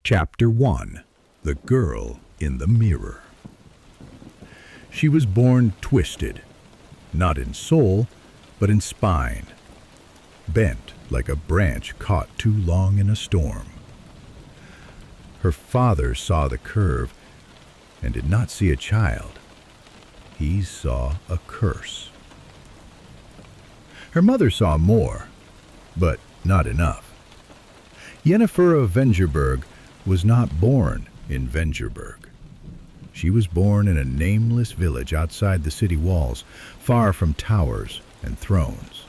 Chapter 1. The Girl in the Mirror. She was born twisted, not in soul, but in spine, bent like a branch caught too long in a storm. Her father saw the curve and did not see a child. He saw a curse. Her mother saw more, but not enough. Yennefer of Vengerberg was not born in Vengerberg. She was born in a nameless village outside the city walls, far from towers and thrones.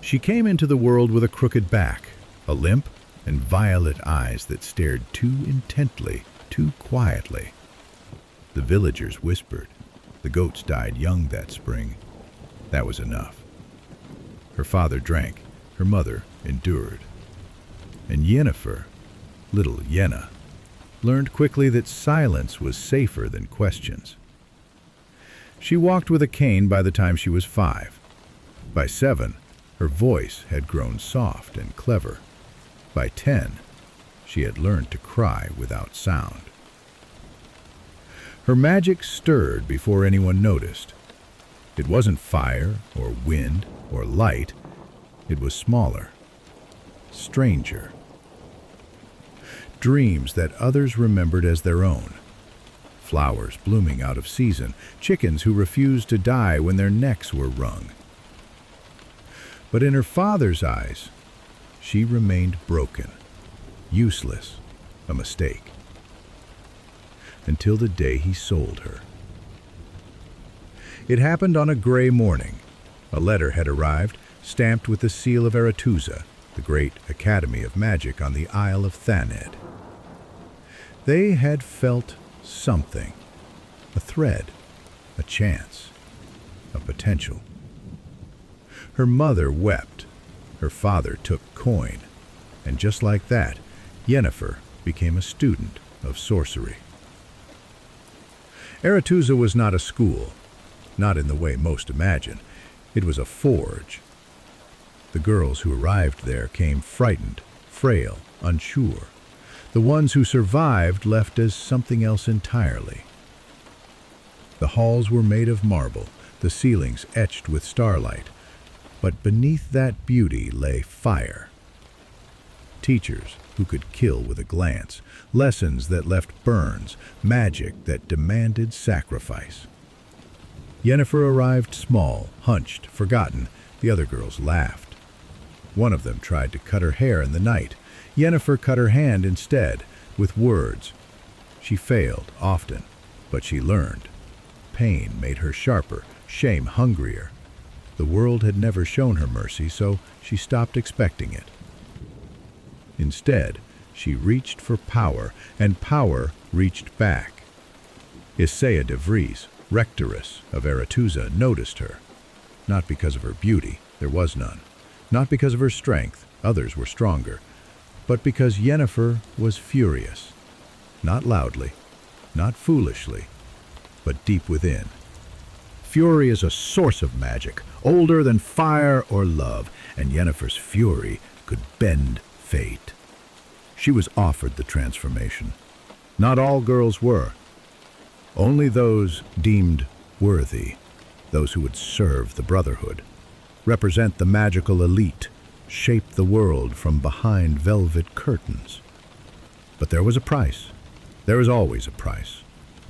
She came into the world with a crooked back, a limp, and violet eyes that stared too intently, too quietly. The villagers whispered. The goats died young that spring. That was enough. Her father drank. Her mother endured. And Yennefer, little Yenna, learned quickly that silence was safer than questions. She walked with a cane by the time she was 5. By 7, her voice had grown soft and clever. By 10, she had learned to cry without sound. Her magic stirred before anyone noticed. It wasn't fire or wind or light. It was smaller, stranger. Dreams that others remembered as their own. Flowers blooming out of season, chickens who refused to die when their necks were wrung. But in her father's eyes, she remained broken, useless, a mistake. Until the day he sold her. It happened on a gray morning. A letter had arrived, stamped with the seal of Aretuza, the great academy of magic on the Isle of Thanedd. They had felt something, a thread, a chance, a potential. Her mother wept. Her father took coin. And just like that, Yennefer became a student of sorcery. Aretuza was not a school, not in the way most imagine. It was a forge. The girls who arrived there came frightened, frail, unsure. The ones who survived left as something else entirely. The halls were made of marble, the ceilings etched with starlight, but beneath that beauty lay fire. Teachers who could kill with a glance, lessons that left burns, magic that demanded sacrifice. Yennefer arrived small, hunched, forgotten. The other girls laughed. One of them tried to cut her hair in the night. Yennefer cut her hand instead, with words. She failed often, but she learned. Pain made her sharper, shame hungrier. The world had never shown her mercy, so she stopped expecting it. Instead, she reached for power, and power reached back. Isaiah de Vries, rectoress of Aretuza, noticed her. Not because of her beauty, there was none. Not because of her strength, others were stronger. But because Yennefer was furious. Not loudly, not foolishly, but deep within. Fury is a source of magic, older than fire or love, and Yennefer's fury could bend fate. She was offered the transformation. Not all girls were. Only those deemed worthy, those who would serve the Brotherhood, represent the magical elite, shape the world from behind velvet curtains. But there was a price. There is always a price.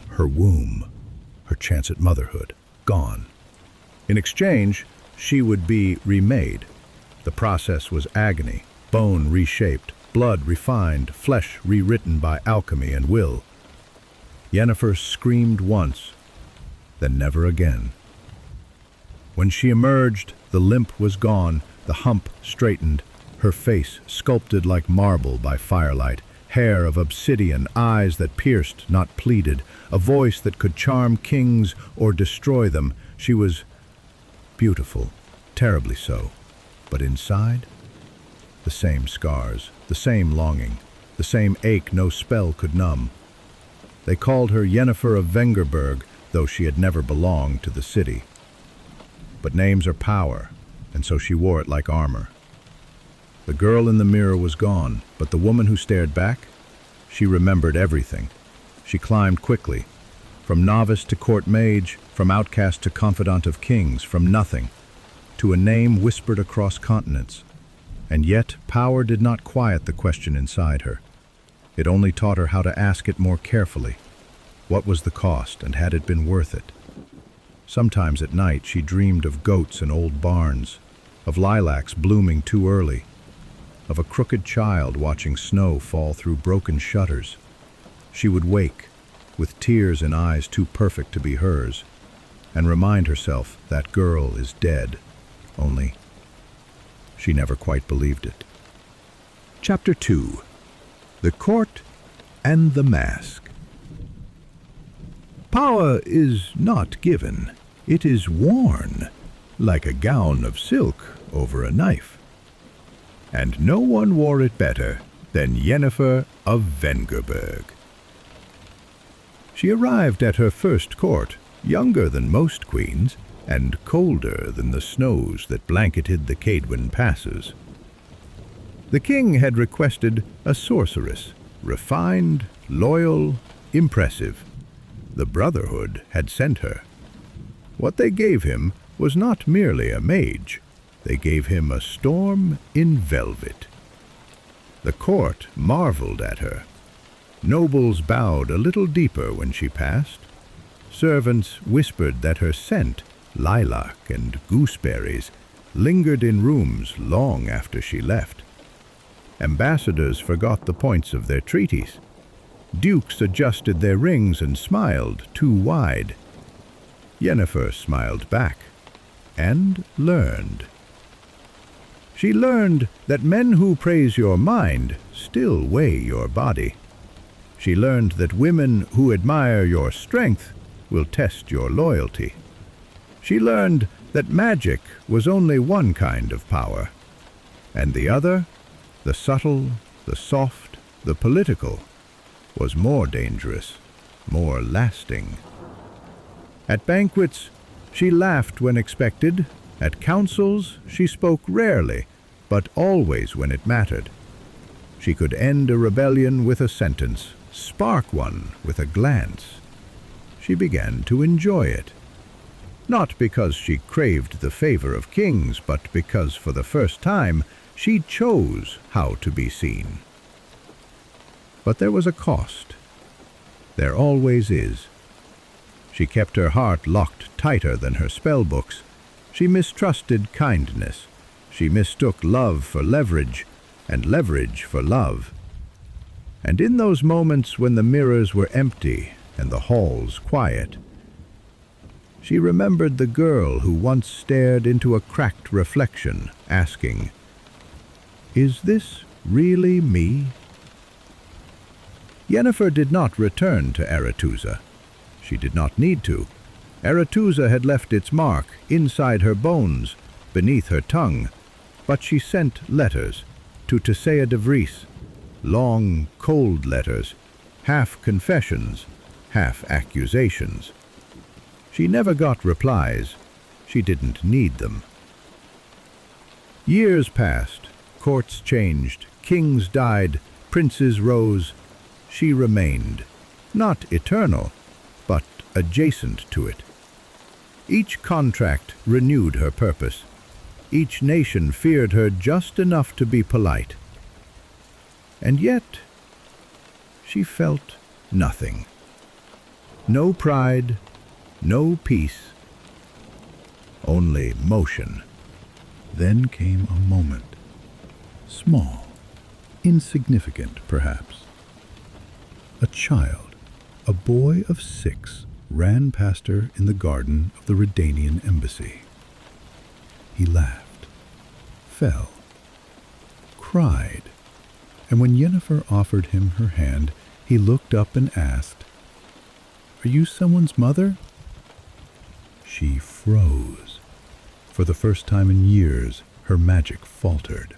Her womb, her chance at motherhood, gone. In exchange, she would be remade. The process was agony, bone reshaped, blood refined, flesh rewritten by alchemy and will. Yennefer screamed once, then never again. When she emerged, the limp was gone, the hump straightened, her face sculpted like marble by firelight, hair of obsidian, eyes that pierced, not pleaded, a voice that could charm kings or destroy them. She was beautiful, terribly so, but inside, the same scars, the same longing, the same ache no spell could numb. They called her Yennefer of Vengerberg, though she had never belonged to the city. But names are power, and so she wore it like armor. The girl in the mirror was gone, but the woman who stared back, she remembered everything. She climbed quickly, from novice to court mage, from outcast to confidant of kings, from nothing to a name whispered across continents. And yet power did not quiet the question inside her. It only taught her how to ask it more carefully. What was the cost, and had it been worth it? Sometimes at night she dreamed of goats in old barns, of lilacs blooming too early, of a crooked child watching snow fall through broken shutters. She would wake, with tears in eyes too perfect to be hers, and remind herself that girl is dead, only she never quite believed it. Chapter 2. The Court and the Mask. Power is not given, it is worn, like a gown of silk over a knife. And no one wore it better than Yennefer of Vengerberg. She arrived at her first court, younger than most queens, and colder than the snows that blanketed the Cadwin passes. The king had requested a sorceress, refined, loyal, impressive. The Brotherhood had sent her. What they gave him was not merely a mage. They gave him a storm in velvet. The court marveled at her. Nobles bowed a little deeper when she passed. Servants whispered that her scent, lilac and gooseberries, lingered in rooms long after she left. Ambassadors forgot the points of their treaties. Dukes adjusted their rings and smiled too wide. Yennefer smiled back and learned. She learned that men who praise your mind still weigh your body. She learned that women who admire your strength will test your loyalty. She learned that magic was only one kind of power, and the other, the subtle, the soft, the political, was more dangerous, more lasting. At banquets, she laughed when expected. At councils, she spoke rarely, but always when it mattered. She could end a rebellion with a sentence, spark one with a glance. She began to enjoy it. Not because she craved the favor of kings, but because for the first time she chose how to be seen. But there was a cost. There always is. She kept her heart locked tighter than her spell books. She mistrusted kindness. She mistook love for leverage, and leverage for love. And in those moments when the mirrors were empty and the halls quiet, she remembered the girl who once stared into a cracked reflection, asking, "Is this really me?" Yennefer did not return to Aretuza. She did not need to. Aretuza had left its mark inside her bones, beneath her tongue, but she sent letters to Tisea de Vries, long, cold letters, half confessions, half accusations. She never got replies. She didn't need them. Years passed, courts changed, kings died, princes rose. She remained, not eternal, but adjacent to it. Each contract renewed her purpose. Each nation feared her just enough to be polite. And yet, she felt nothing. No pride, no peace, only motion. Then came a moment, small, insignificant perhaps. A child, a boy of 6, ran past her in the garden of the Redanian embassy. He laughed, fell, cried, and when Yennefer offered him her hand, he looked up and asked, "Are you someone's mother?" She froze. For the first time in years, her magic faltered.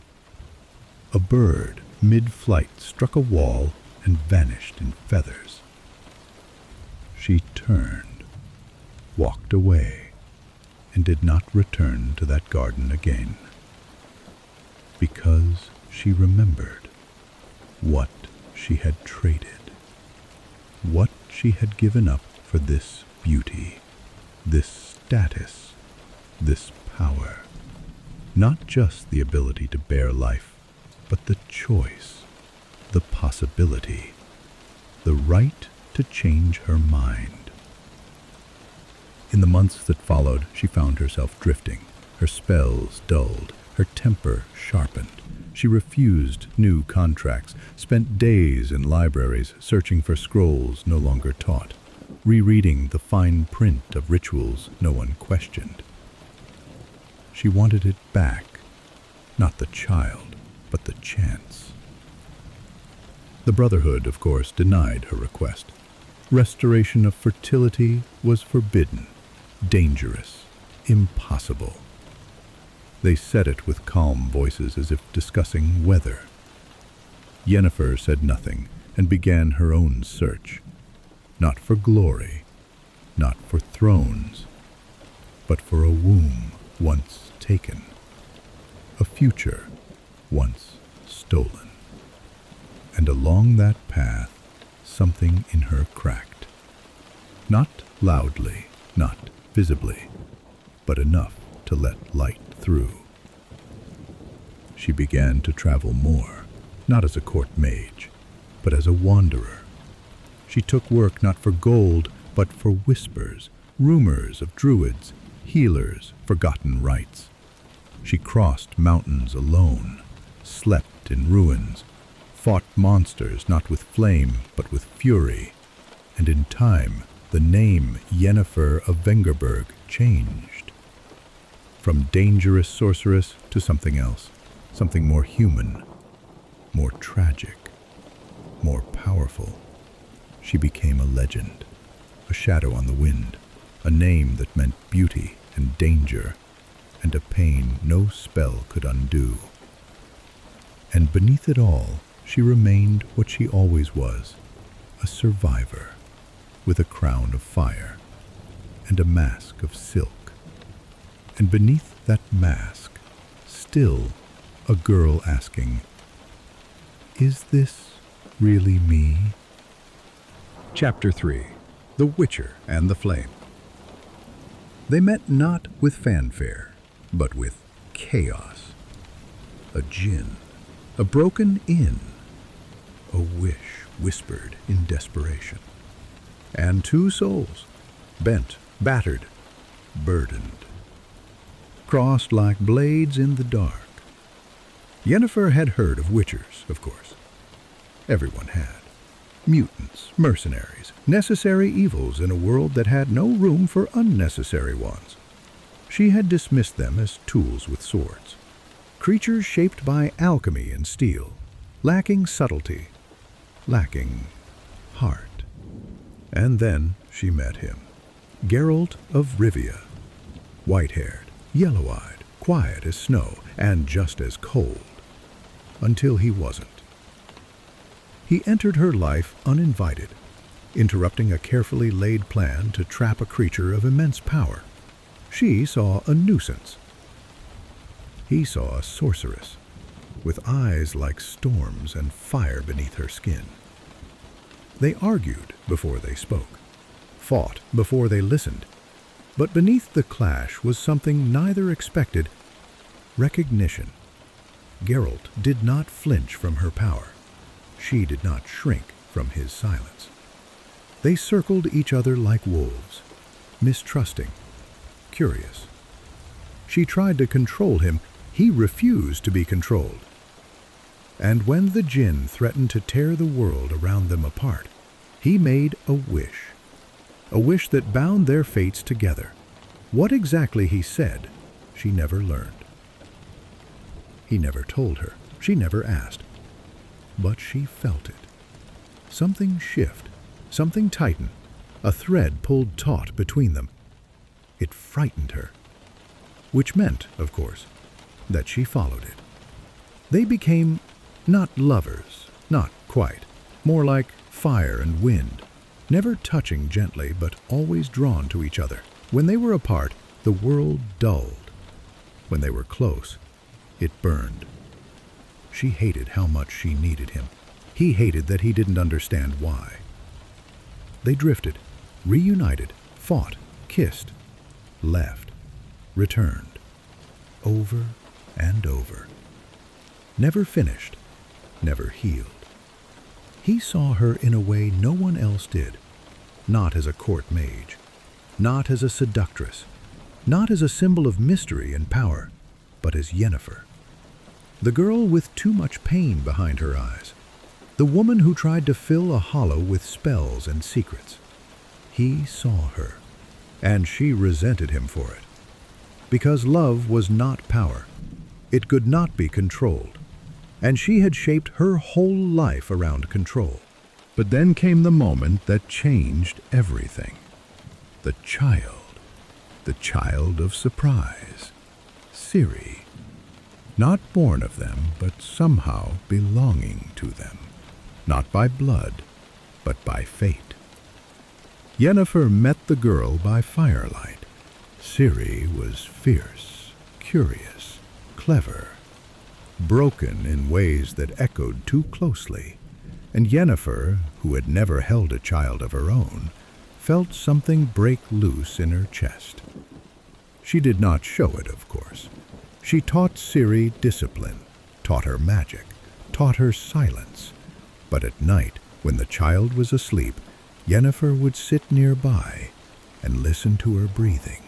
A bird, mid-flight, struck a wall and vanished in feathers. She turned, walked away, and did not return to that garden again. Because she remembered what she had traded, what she had given up for this beauty, this status, this power. Not just the ability to bear life, but the choice, the possibility, the right to change her mind. In the months that followed, she found herself drifting, her spells dulled, her temper sharpened. She refused new contracts, spent days in libraries searching for scrolls no longer taught, rereading the fine print of rituals no one questioned. She wanted it back, not the child, but the chance. The Brotherhood, of course, denied her request. Restoration of fertility was forbidden, dangerous, impossible. They said it with calm voices as if discussing weather. Yennefer said nothing and began her own search, not for glory, not for thrones, but for a womb once taken, a future once stolen. And along that path, something in her cracked. Not loudly, not visibly, but enough to let light through. She began to travel more, not as a court mage, but as a wanderer. She took work not for gold, but for whispers, rumors of druids, healers, forgotten rites. She crossed mountains alone, slept in ruins, fought monsters not with flame, but with fury, and in time, the name Yennefer of Vengerberg changed. From dangerous sorceress to something else, something more human, more tragic, more powerful. She became a legend, a shadow on the wind, a name that meant beauty and danger, and a pain no spell could undo. And beneath it all, she remained what she always was, a survivor, with a crown of fire and a mask of silk. And beneath that mask, still a girl asking, "Is this really me?" Chapter 3. The Witcher and the Flame. They met not with fanfare, but with chaos. A djinn, a broken inn, a wish whispered in desperation. And two souls, bent, battered, burdened, crossed like blades in the dark. Yennefer had heard of witchers, of course. Everyone had. Mutants, mercenaries, necessary evils in a world that had no room for unnecessary ones. She had dismissed them as tools with swords. Creatures shaped by alchemy and steel, lacking subtlety, lacking heart. And then she met him. Geralt of Rivia. White-haired, yellow-eyed, quiet as snow, and just as cold. Until he wasn't. He entered her life uninvited, interrupting a carefully laid plan to trap a creature of immense power. She saw a nuisance. He saw a sorceress, with eyes like storms and fire beneath her skin. They argued before they spoke, fought before they listened, but beneath the clash was something neither expected: recognition. Geralt did not flinch from her power. She did not shrink from his silence. They circled each other like wolves, mistrusting, curious. She tried to control him. He refused to be controlled. And when the djinn threatened to tear the world around them apart, he made a wish that bound their fates together. What exactly he said, she never learned. He never told her. She never asked. But she felt it. Something shift, something tighten, a thread pulled taut between them. It frightened her. Which meant, of course, that she followed it. They became not lovers, not quite, more like fire and wind, never touching gently but always drawn to each other. When they were apart, the world dulled. When they were close, it burned. She hated how much she needed him. He hated that he didn't understand why. They drifted, reunited, fought, kissed, left, returned, over and over. Never finished, never healed. He saw her in a way no one else did, not as a court mage, not as a seductress, not as a symbol of mystery and power, but as Yennefer. The girl with too much pain behind her eyes. The woman who tried to fill a hollow with spells and secrets. He saw her, and she resented him for it. Because love was not power. It could not be controlled. And she had shaped her whole life around control. But then came the moment that changed everything. The child of surprise, Ciri. Not born of them, but somehow belonging to them. Not by blood, but by fate. Yennefer met the girl by firelight. Ciri was fierce, curious, clever, broken in ways that echoed too closely, and Yennefer, who had never held a child of her own, felt something break loose in her chest. She did not show it, of course. She taught Ciri discipline, taught her magic, taught her silence. But at night, when the child was asleep, Yennefer would sit nearby and listen to her breathing,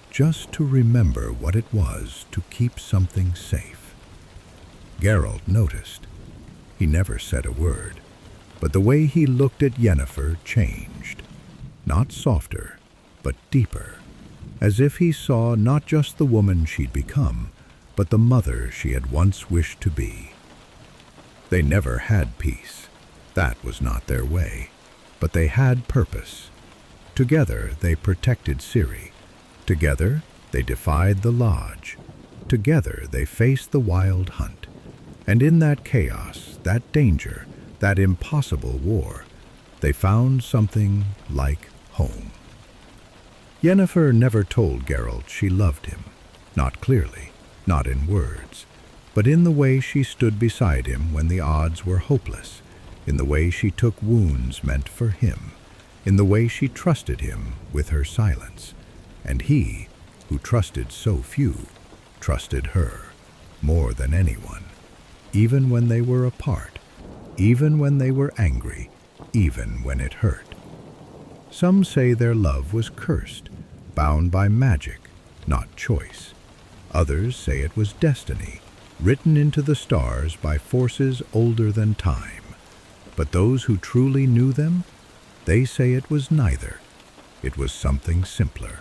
just to remember what it was to keep something safe. Geralt noticed. He never said a word, but the way he looked at Yennefer changed. Not softer, but deeper, as if he saw not just the woman she'd become, but the mother she had once wished to be. They never had peace. That was not their way. But they had purpose. Together they protected Ciri. Together they defied the lodge. Together they faced the wild hunt. And in that chaos, that danger, that impossible war, they found something like home. Yennefer never told Geralt she loved him. Not clearly, not in words, but in the way she stood beside him when the odds were hopeless, in the way she took wounds meant for him, in the way she trusted him with her silence. And he, who trusted so few, trusted her more than anyone, even when they were apart, even when they were angry, even when it hurt. Some say their love was cursed, bound by magic, not choice. Others say it was destiny, written into the stars by forces older than time. But those who truly knew them, they say it was neither. It was something simpler.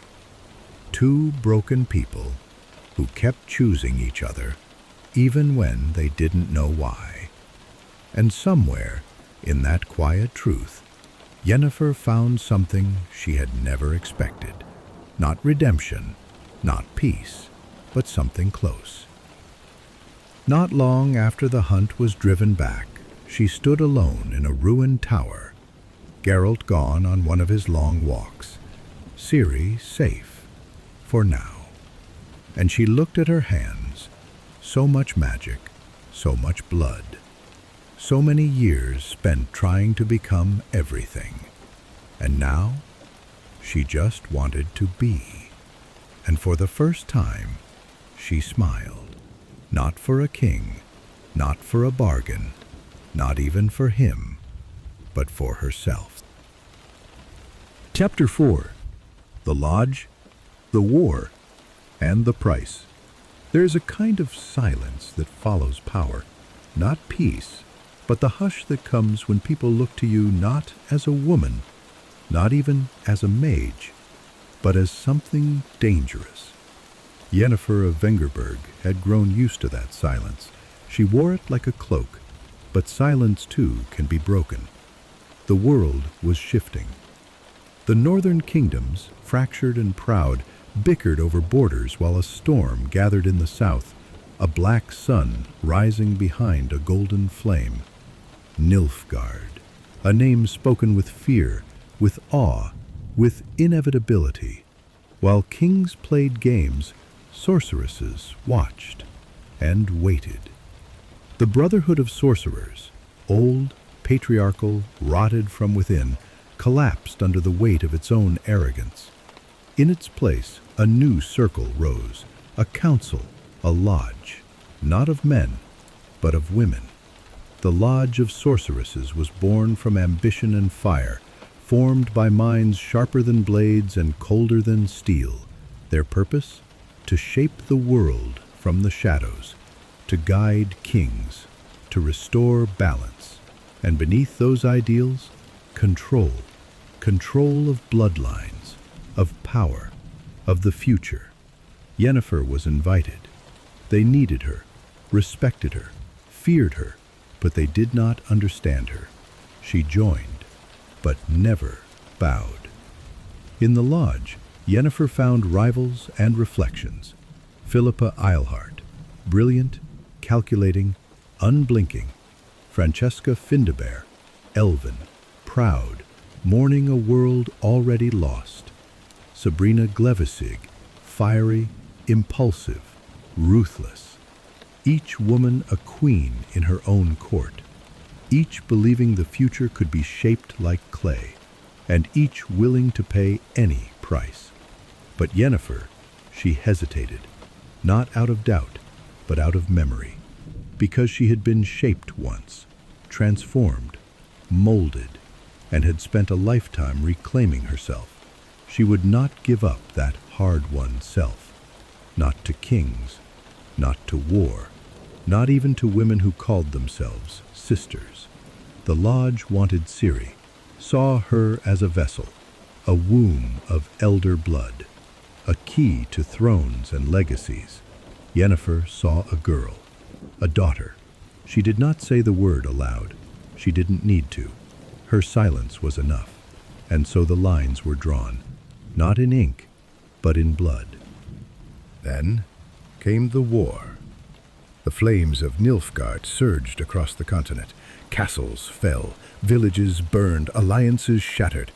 Two broken people who kept choosing each other, even when they didn't know why. And somewhere, in that quiet truth, Yennefer found something she had never expected. Not redemption, not peace, but something close. Not long after the hunt was driven back, she stood alone in a ruined tower, Geralt gone on one of his long walks, Ciri safe, for now. And she looked at her hands, so much magic, so much blood, so many years spent trying to become everything. And now, she just wanted to be. And for the first time, she smiled. Not for a king, not for a bargain, not even for him, but for herself. Chapter 4. The Lodge, the War, and the Price. There is a kind of silence that follows power, not peace, but the hush that comes when people look to you not as a woman, not even as a mage, but as something dangerous. Yennefer of Vengerberg had grown used to that silence. She wore it like a cloak, but silence too can be broken. The world was shifting. The northern kingdoms, fractured and proud, bickered over borders while a storm gathered in the south, a black sun rising behind a golden flame. Nilfgaard, a name spoken with fear, with awe, with inevitability. While kings played games, sorceresses watched and waited. The Brotherhood of Sorcerers, old, patriarchal, rotted from within, collapsed under the weight of its own arrogance. In its place, a new circle rose, a council, a lodge, not of men, but of women. The Lodge of Sorceresses was born from ambition and fire, formed by minds sharper than blades and colder than steel. Their purpose? To shape the world from the shadows, to guide kings, to restore balance, and beneath those ideals, control. Control of bloodlines, of power, of the future. Yennefer was invited. They needed her, respected her, feared her, but they did not understand her. She joined, but never bowed. In the lodge, Yennefer found rivals and reflections. Philippa Eilhart, brilliant, calculating, unblinking. Francesca Findabair, elven, proud, mourning a world already lost. Sabrina Glevissig, fiery, impulsive, ruthless. Each woman a queen in her own court, each believing the future could be shaped like clay, and each willing to pay any price. But Yennefer, she hesitated, not out of doubt, but out of memory, because she had been shaped once, transformed, molded, and had spent a lifetime reclaiming herself. She would not give up that hard-won self, not to kings, not to war, not even to women who called themselves sisters. The lodge wanted Ciri, saw her as a vessel, a womb of elder blood, a key to thrones and legacies. Yennefer saw a girl, a daughter. She did not say the word aloud. She didn't need to. Her silence was enough, and so the lines were drawn, not in ink, but in blood. Then came the war. The flames of Nilfgaard surged across the continent. Castles fell, villages burned, alliances shattered.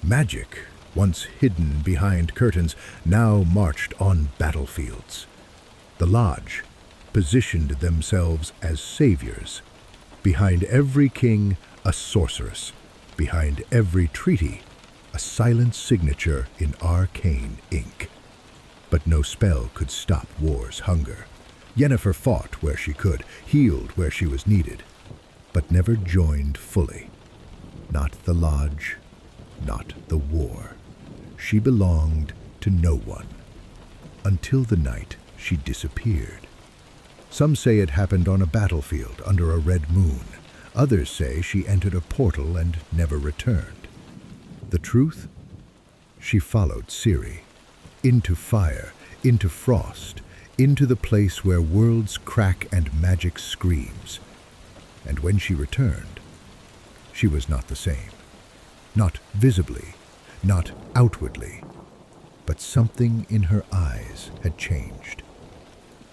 Magic, once hidden behind curtains, now marched on battlefields. The Lodge positioned themselves as saviors. Behind every king, a sorceress. Behind every treaty, a silent signature in arcane ink. But no spell could stop war's hunger. Yennefer fought where she could, healed where she was needed, but never joined fully. Not the Lodge, not the war. She belonged to no one. Until the night she disappeared. Some say it happened on a battlefield under a red moon. Others say she entered a portal and never returned. The truth? She followed Ciri, into fire, into frost, into the place where worlds crack and magic screams. And when she returned, she was not the same. Not visibly, not outwardly, but something in her eyes had changed.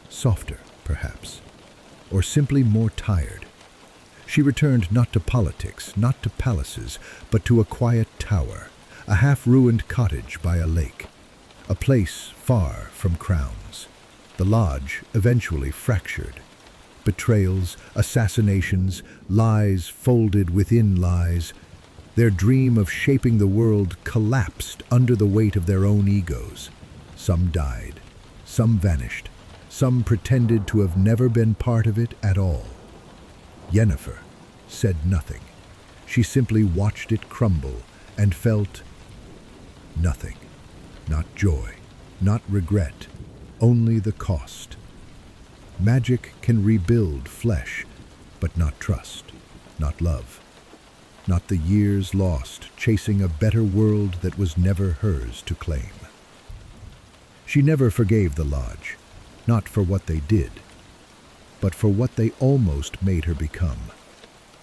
Softer, perhaps, or simply more tired. She returned not to politics, not to palaces, but to a quiet tower, a half-ruined cottage by a lake, a place far from crowns. The Lodge eventually fractured. Betrayals, assassinations, lies folded within lies. Their dream of shaping the world collapsed under the weight of their own egos. Some died, some vanished, some pretended to have never been part of it at all. Yennefer said nothing. She simply watched it crumble and felt nothing. Not joy, not regret, only the cost. Magic can rebuild flesh, but not trust, not love, not the years lost chasing a better world that was never hers to claim. She never forgave the Lodge, not for what they did, but for what they almost made her become.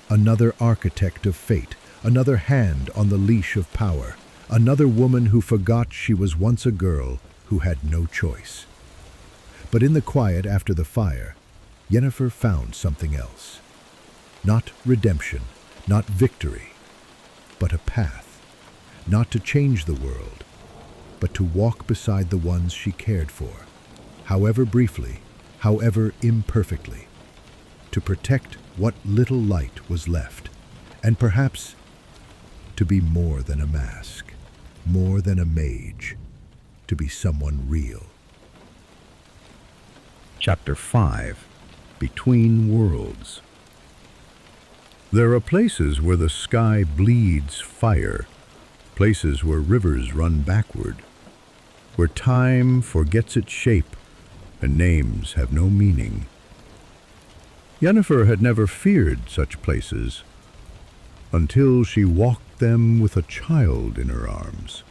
Another architect of fate, another hand on the leash of power, another woman who forgot she was once a girl who had no choice. But in the quiet after the fire, Yennefer found something else. Not redemption, not victory, but a path. Not to change the world, but to walk beside the ones she cared for, however briefly, however imperfectly. to protect what little light was left, and perhaps to be more than a mask, more than a mage, to be someone real. Chapter 5. Between Worlds. There are places where the sky bleeds fire, places where rivers run backward, where time forgets its shape and names have no meaning. Yennefer had never feared such places until she walked them with a child in her arms.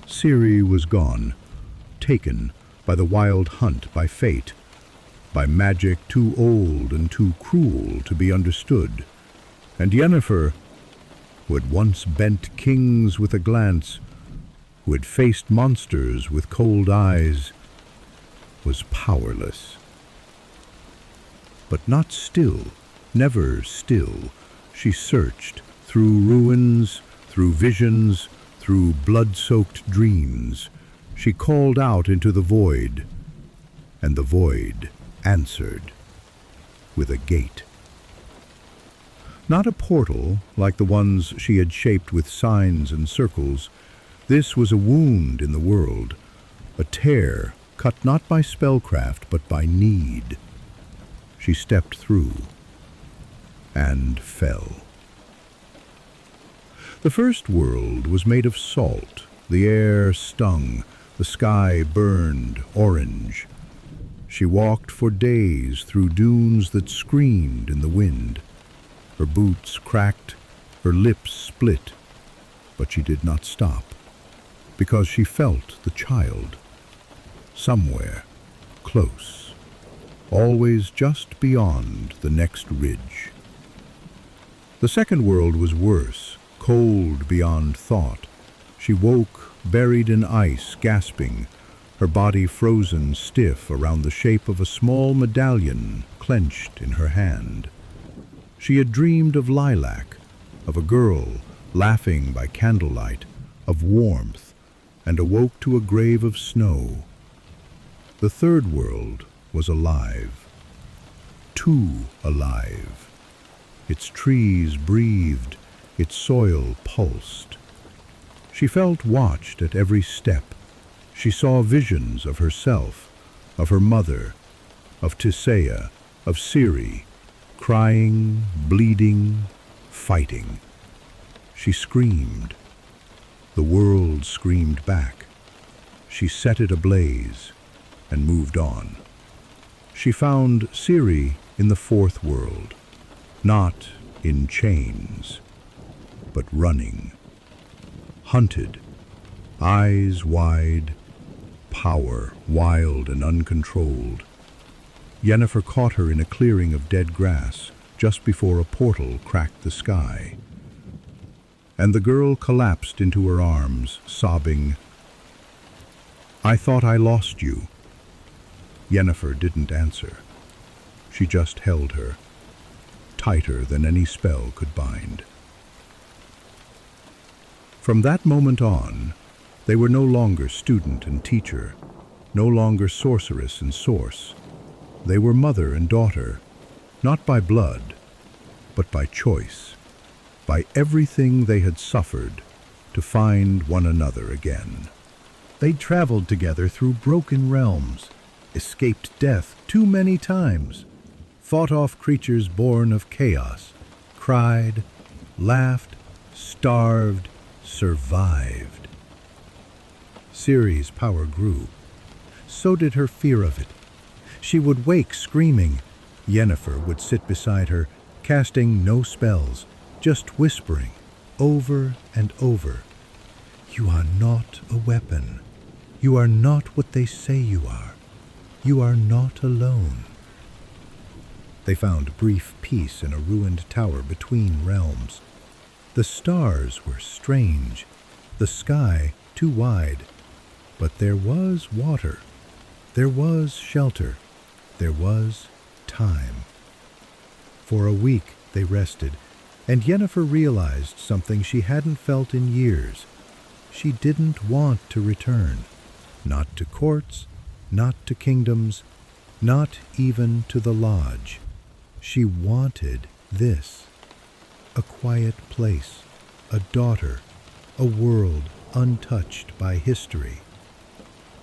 Ciri was gone, taken by the wild hunt, by fate, by magic too old and too cruel to be understood. And Yennefer, who had once bent kings with a glance, who had faced monsters with cold eyes, was powerless. But not still, never still. She searched through ruins, through visions, through blood-soaked dreams. She called out into the void, and the void answered with a gate. Not a portal like the ones she had shaped with signs and circles. This was a wound in the world, a tear cut not by spellcraft but by need. She stepped through and fell. The first world was made of salt. The air stung, the sky burned orange. She walked for days through dunes that screamed in the wind. Her boots cracked, her lips split, but she did not stop, because she felt the child, somewhere, close, always just beyond the next ridge. The second world was worse, cold beyond thought. She woke, buried in ice, gasping, her body frozen stiff around the shape of a small medallion clenched in her hand. She had dreamed of lilac, of a girl laughing by candlelight, of warmth, and awoke to a grave of snow. The third world was alive, too alive. Its trees breathed, its soil pulsed. She felt watched at every step. She saw visions of herself, of her mother, of Tissaia, of Ciri, crying, bleeding, fighting. She screamed. The world screamed back. She set it ablaze and moved on. She found Ciri in the fourth world, not in chains, but running, hunted, eyes wide, power wild and uncontrolled. Yennefer caught her in a clearing of dead grass just before a portal cracked the sky, and the girl collapsed into her arms, sobbing, "I thought I lost you." Yennefer didn't answer. She just held her, tighter than any spell could bind. From that moment on, they were no longer student and teacher, no longer sorceress and source. They were mother and daughter, not by blood, but by choice, by everything they had suffered to find one another again. They'd traveled together through broken realms, escaped death too many times, fought off creatures born of chaos, cried, laughed, starved, survived. Ciri's power grew. So did her fear of it. She would wake screaming. Yennefer would sit beside her, casting no spells, just whispering, over and over, "You are not a weapon. You are not what they say you are. You are not alone." They found brief peace in a ruined tower between realms. The stars were strange, the sky too wide, but there was water, there was shelter, there was time. For a week they rested, and Yennefer realized something she hadn't felt in years. She didn't want to return, not to courts, not to kingdoms, not even to the lodge. She wanted this. A quiet place, a daughter, a world untouched by history.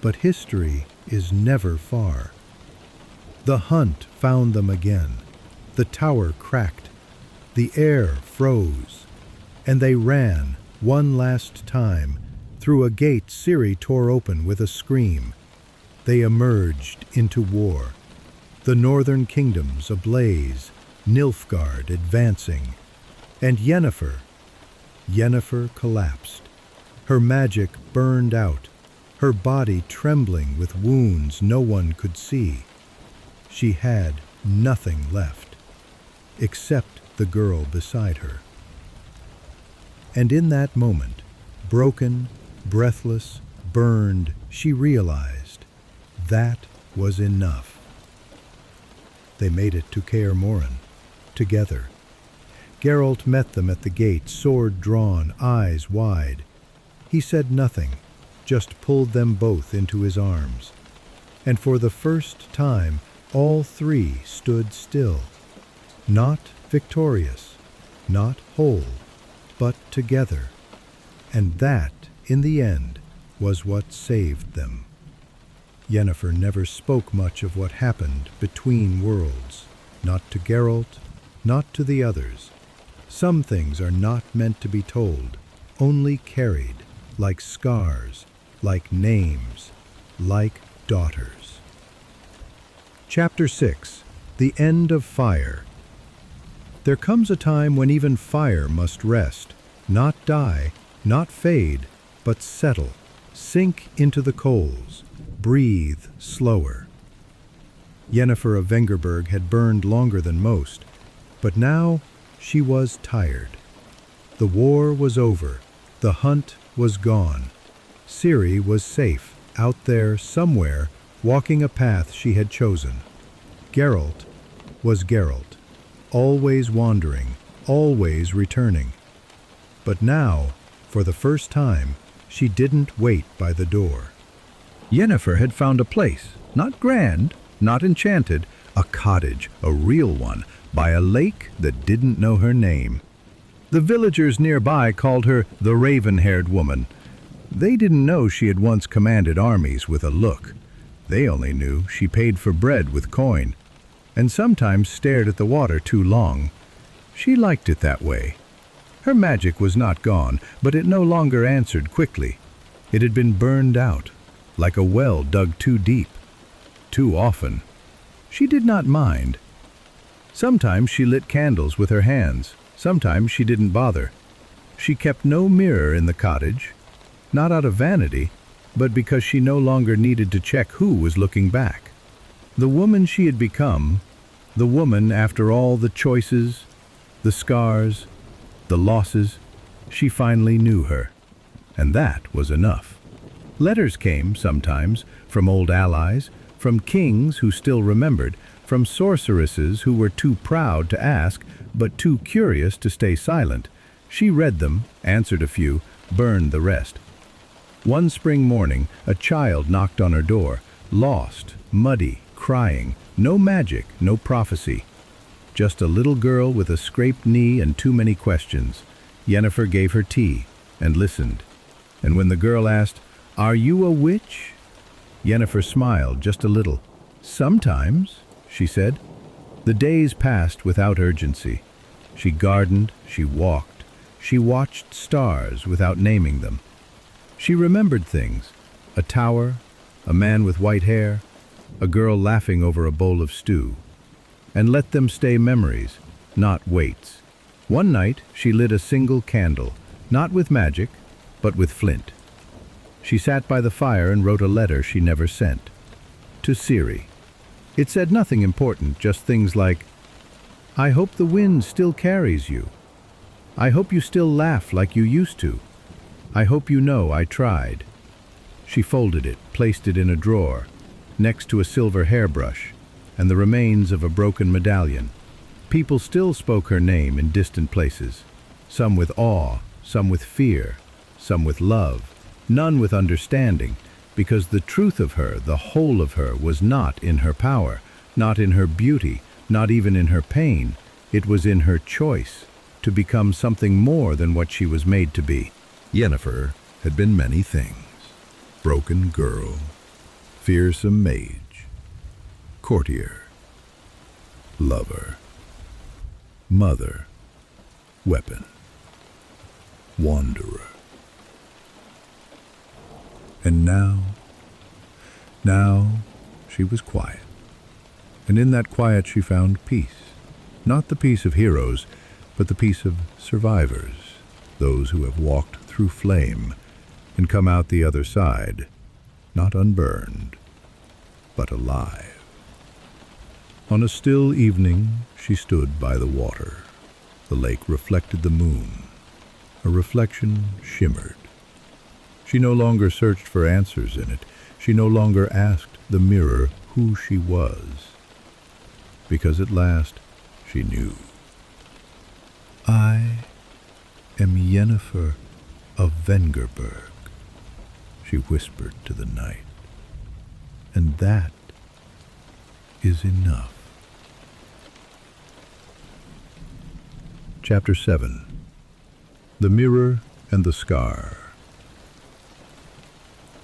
But history is never far. The hunt found them again. The tower cracked. The air froze. And they ran, one last time, through a gate Ciri tore open with a scream. They emerged into war. The northern kingdoms ablaze, Nilfgaard advancing. And Yennefer collapsed. Her magic burned out, her body trembling with wounds no one could see. She had nothing left, except the girl beside her. And in that moment, broken, breathless, burned, she realized that was enough. They made it to Kaer Morhen, together. Geralt met them at the gate, sword drawn, eyes wide. He said nothing, just pulled them both into his arms. And for the first time, all three stood still. Not victorious, not whole, but together. And that, in the end, was what saved them. Yennefer never spoke much of what happened between worlds, not to Geralt, not to the others. Some things are not meant to be told, only carried, like scars, like names, like daughters. Chapter 6. The End of Fire. There comes a time when even fire must rest, not die, not fade, but settle, sink into the coals, breathe slower. Yennefer of Vengerberg had burned longer than most, but now she was tired. The war was over, the hunt was gone. Ciri was safe, out there somewhere, walking a path she had chosen. Geralt was Geralt, always wandering, always returning. But now, for the first time, she didn't wait by the door. Yennefer had found a place, not grand, not enchanted, a cottage, a real one, by a lake that didn't know her name. The villagers nearby called her the raven-haired woman. They didn't know she had once commanded armies with a look. They only knew she paid for bread with coin, and sometimes stared at the water too long. She liked it that way. Her magic was not gone, but it no longer answered quickly. It had been burned out, like a well dug too deep, too often. She did not mind. Sometimes she lit candles with her hands, sometimes she didn't bother. She kept no mirror in the cottage, not out of vanity, but because she no longer needed to check who was looking back. The woman she had become, the woman after all the choices, the scars, the losses, she finally knew her, and that was enough. Letters came, sometimes, from old allies, from kings who still remembered, from sorceresses who were too proud to ask, but too curious to stay silent. She read them, answered a few, burned the rest. One spring morning, a child knocked on her door, lost, muddy, crying, no magic, no prophecy. Just a little girl with a scraped knee and too many questions. Yennefer gave her tea and listened. And when the girl asked, "Are you a witch?" Yennefer smiled just a little. "Sometimes," she said. The days passed without urgency. She gardened, she walked, she watched stars without naming them. She remembered things, a tower, a man with white hair, a girl laughing over a bowl of stew, and let them stay memories, not weights. One night she lit a single candle, not with magic, but with flint. She sat by the fire and wrote a letter she never sent. To Ciri. It said nothing important, just things like, "I hope the wind still carries you. I hope you still laugh like you used to. I hope you know I tried." She folded it, placed it in a drawer, next to a silver hairbrush, and the remains of a broken medallion. People still spoke her name in distant places, some with awe, some with fear, some with love, none with understanding, because the truth of her, the whole of her, was not in her power, not in her beauty, Not even in her pain, it was in her choice to become something more than what she was made to be. Yennefer had been many things. Broken girl, fearsome mage, courtier, lover, mother, weapon, wanderer. And now she was quiet. And in that quiet she found peace. Not the peace of heroes, but the peace of survivors, those who have walked through flame and come out the other side, not unburned, but alive. On a still evening, she stood by the water. The lake reflected the moon. A reflection shimmered. She no longer searched for answers in it. She no longer asked the mirror who she was, because at last she knew. I am Yennefer of Vengerberg, she whispered to the night, and that is enough. Chapter 7. The Mirror and the Scar.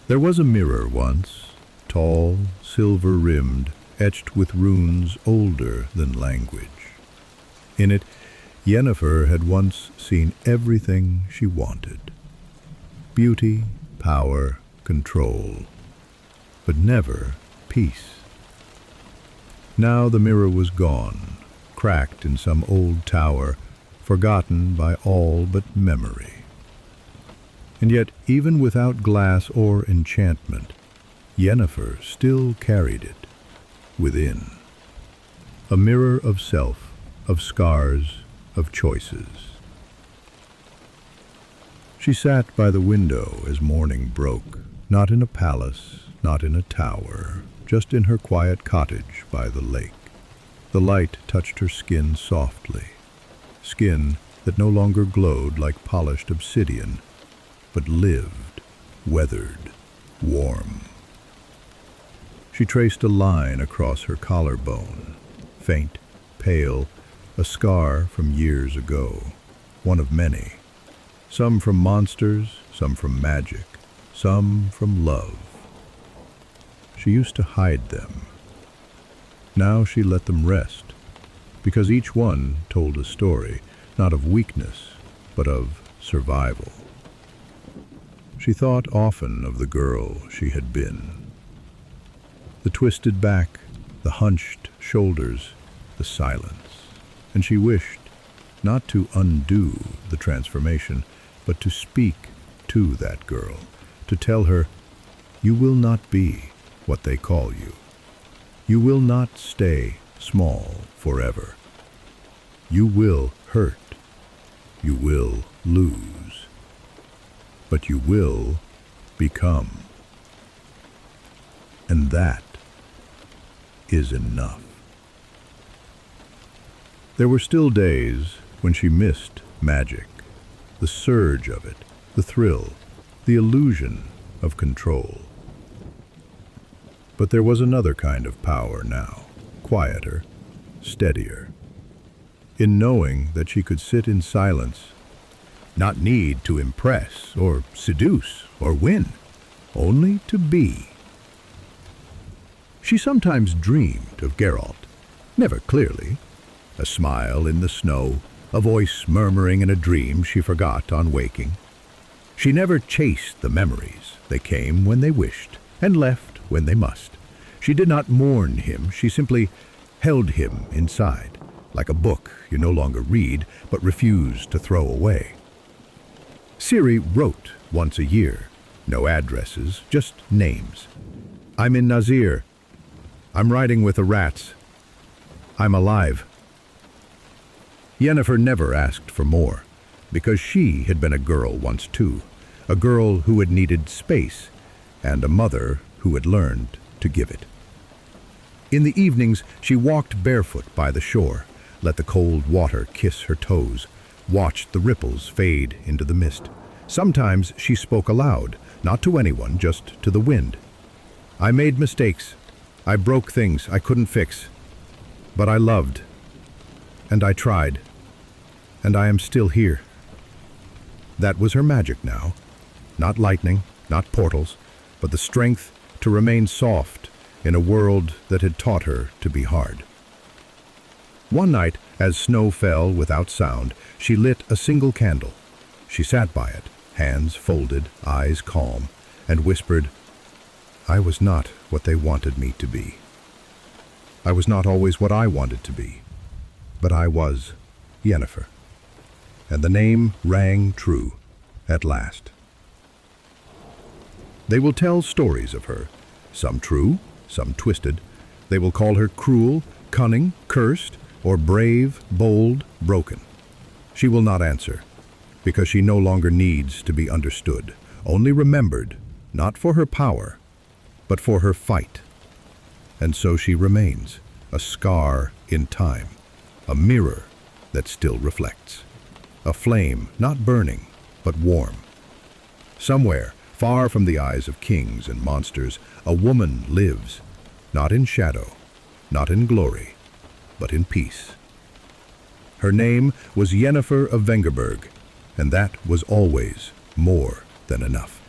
There was a mirror once, tall, silver-rimmed, etched with runes older than language. In it, Yennefer had once seen everything she wanted. Beauty, power, control, but never peace. Now the mirror was gone, cracked in some old tower, forgotten by all but memory. And yet, even without glass or enchantment, Yennefer still carried it within. A mirror of self, of scars, of choices. She sat by the window as morning broke, not in a palace, not in a tower, just in her quiet cottage by the lake. The light touched her skin softly, skin that no longer glowed like polished obsidian, but lived, weathered, warm. She traced a line across her collarbone, faint, pale, a scar from years ago, one of many. Some from monsters, some from magic, some from love. She used to hide them. Now she let them rest, because each one told a story, not of weakness, but of survival. She thought often of the girl she had been. The twisted back, the hunched shoulders, the silence. And she wished not to undo the transformation, but to speak to that girl, to tell her, you will not be what they call you. You will not stay small forever. You will hurt. You will lose. But you will become. And that is enough. There were still days when she missed magic, the surge of it, the thrill, the illusion of control. But there was another kind of power now, quieter, steadier, in knowing that she could sit in silence, not need to impress or seduce or win, only to be. She sometimes dreamed of Geralt, never clearly. A smile in the snow, a voice murmuring in a dream she forgot on waking. She never chased the memories. They came when they wished, and left when they must. She did not mourn him, she simply held him inside, like a book you no longer read, but refuse to throw away. Ciri wrote once a year. No addresses, just names. I'm in Nazir. I'm riding with the rats. I'm alive. Yennefer never asked for more, because she had been a girl once too, a girl who had needed space, and a mother who had learned to give it. In the evenings, she walked barefoot by the shore, let the cold water kiss her toes, watched the ripples fade into the mist. Sometimes she spoke aloud, not to anyone, just to the wind. I made mistakes. I broke things I couldn't fix. But I loved, and I tried, and I am still here. That was her magic now. Not lightning, not portals, but the strength to remain soft in a world that had taught her to be hard. One night, as snow fell without sound, she lit a single candle. She sat by it, hands folded, eyes calm, and whispered, "I was not what they wanted me to be. I was not always what I wanted to be, but I was Yennefer." And the name rang true at last. They will tell stories of her, some true, some twisted. They will call her cruel, cunning, cursed, or brave, bold, broken. She will not answer, because she no longer needs to be understood, only remembered, not for her power, but for her fight. And so she remains, a scar in time, a mirror that still reflects, a flame not burning, but warm. Somewhere, far from the eyes of kings and monsters, a woman lives, not in shadow, not in glory, but in peace. Her name was Yennefer of Vengerberg, and that was always more than enough.